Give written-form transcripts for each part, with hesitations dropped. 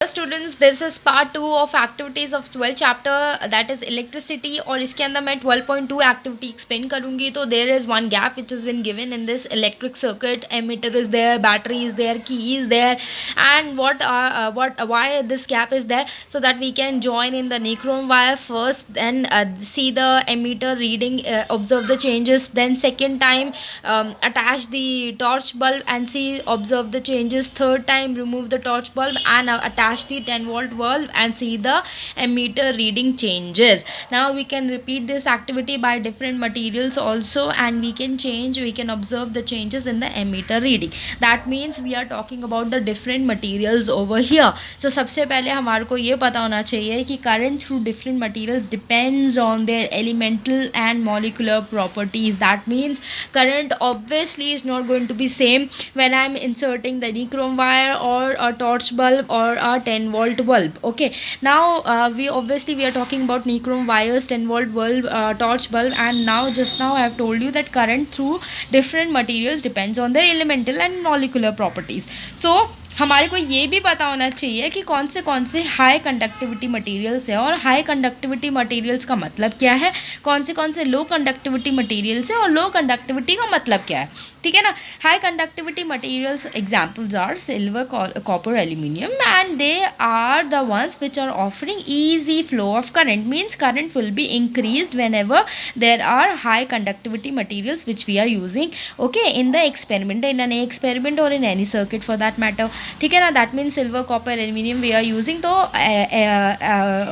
Students, this is part 2 of activities of 12 chapter that is electricity, और इसके अंदर मैं 12.2 एक्टिविटी एक्सप्लेन करूंगी. तो there is one gap which is been given in this electric circuit. Ammeter is there, battery is there, key is there, and what why this gap is there, so that we can join in the nichrome wire first, then see the emitter reading, observe the changes, then second time attach the torch bulb and see, observe the changes, third time remove the torch bulb and attach the 10-volt bulb and see the emitter reading changes. Now we can repeat this activity by different materials also, and we can observe the changes in the emitter reading. That means we are talking about the different materials over here. So सबसे पहले हमारे को ये पता होना चाहिए कि current through different materials depends on their elemental and molecular properties. That means current obviously is not going to be same when I'm inserting the nichrome wire or a torch bulb or a 10-volt bulb. Okay, now we are talking about nichrome wires, 10-volt bulb, torch bulb, and just now I have told you that current through different materials depends on their elemental and molecular properties. So हमारे को ये भी पता होना चाहिए कि कौन से हाई कंडक्टिविटी मटेरियल्स है, और हाई कंडक्टिविटी मटेरियल्स का मतलब क्या है, कौन से लो कंडक्टिविटी मटेरियल्स है, और लो कंडक्टिविटी का मतलब क्या है. ठीक है ना. High conductivity materials examples are silver, copper, aluminium, and they are the ones which are offering easy flow of current. Means current will be increased whenever there are high conductivity materials which we are using, okay, in the experiment, in an experiment or in any circuit for that matter. ठीक है ना. That means silver, copper, aluminium we are using. तो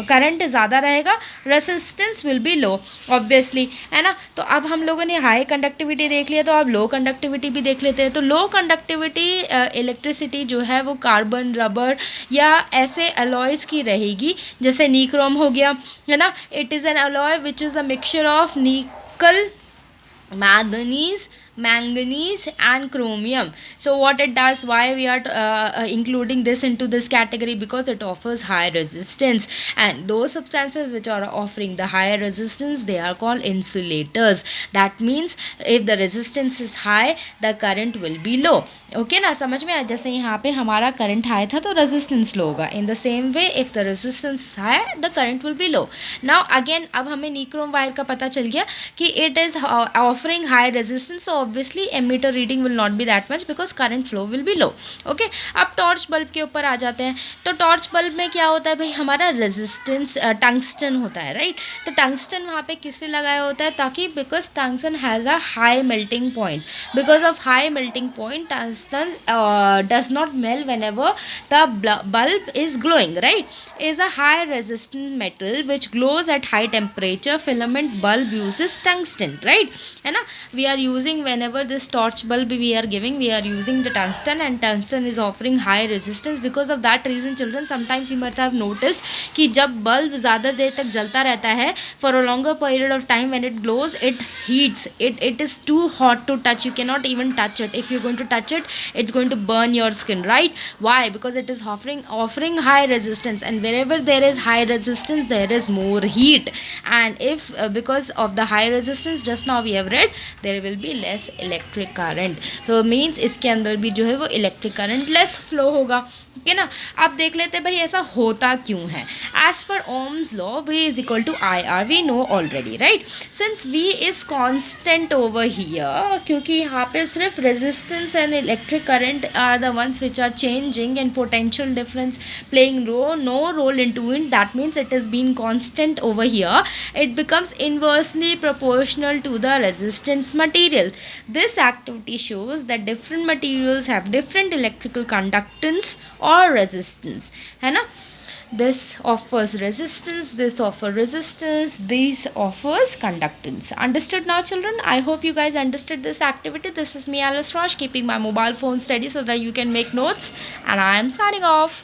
current ज़्यादा रहेगा, resistance will be low obviously, है ना. तो अब हम लोगों ने हाई कंडक्टिविटी देख लिया, तो अब लो कंडक्टिविटी भी देख लेते हैं. तो लो कंडक्टिविटी इलेक्ट्रिसिटी जो है वो कार्बन, रबर या ऐसे अलॉयज़ की रहेगी, जैसे नीक्रोम हो गया, है ना. It is an alloy which is a mixture of निकल, manganese and chromium. So what it does, why we are including this into this category, because it offers high resistance, and those substances which are offering the higher resistance, they are called insulators. That means if the resistance is high, the current will be low. Okay ना, समझ में आया. जैसे यहाँ पे हमारा current high था तो रेजिस्टेंस लो होगा. In the same way if the resistance high, the current will be low. Now again, अब हमें नीक्रोम वायर का पता चल गया कि it is offering high resistance, so obviously emitter reading will not be that much because current flow will be low. Okay, अब torch bulb के ऊपर आ जाते हैं. तो टॉर्च बल्ब में क्या होता है भाई, हमारा रेजिस्टेंस टंगस्टन होता है, राइट. तो टंगस्टन वहाँ पे किससे लगाया होता है, ताकि because tungsten has a high melting point. Because of high melting point, tungsten does not melt whenever the bulb is glowing, right. Is a high resistant metal which glows at high temperature. Filament bulb uses tungsten, right, है ना. We are using, whenever this torch bulb we are giving, we are using the tungsten, and tungsten is offering high resistance. Because of that reason children, sometimes you must have noticed कि जब bulb ज़्यादा देर तक जलता रहता है, for a longer period of time, when it glows, it heats, it is too hot to touch. You cannot even touch it. If you're going to touch it, it's going to burn your skin, right. Why? Because it is offering high resistance, and wherever there is high resistance, there is more heat. And if because of the high resistance, just now we have read, there will be less electric current. So means इसके अंदर भी जो है वो electric current less flow होगा. ठीक है ना. अब देख लेते हैं भाई ऐसा होता क्यों है. As per Ohm's law, V is equal to IR, we know already, right. Since V is constant over here, क्योंकि यहाँ पे सिर्फ resistance and electric current are the ones which are changing, and potential difference playing no role into it. That means it is being constant over here. It becomes inversely proportional to the resistance material. This activity shows that different materials have different electrical conductance or resistance, है ना. This offers resistance, this offers resistance, this offers conductance. Understood now children? I hope you guys understood this activity. This is me, Alice Rosh, keeping my mobile phone steady so that you can make notes, and I am signing off.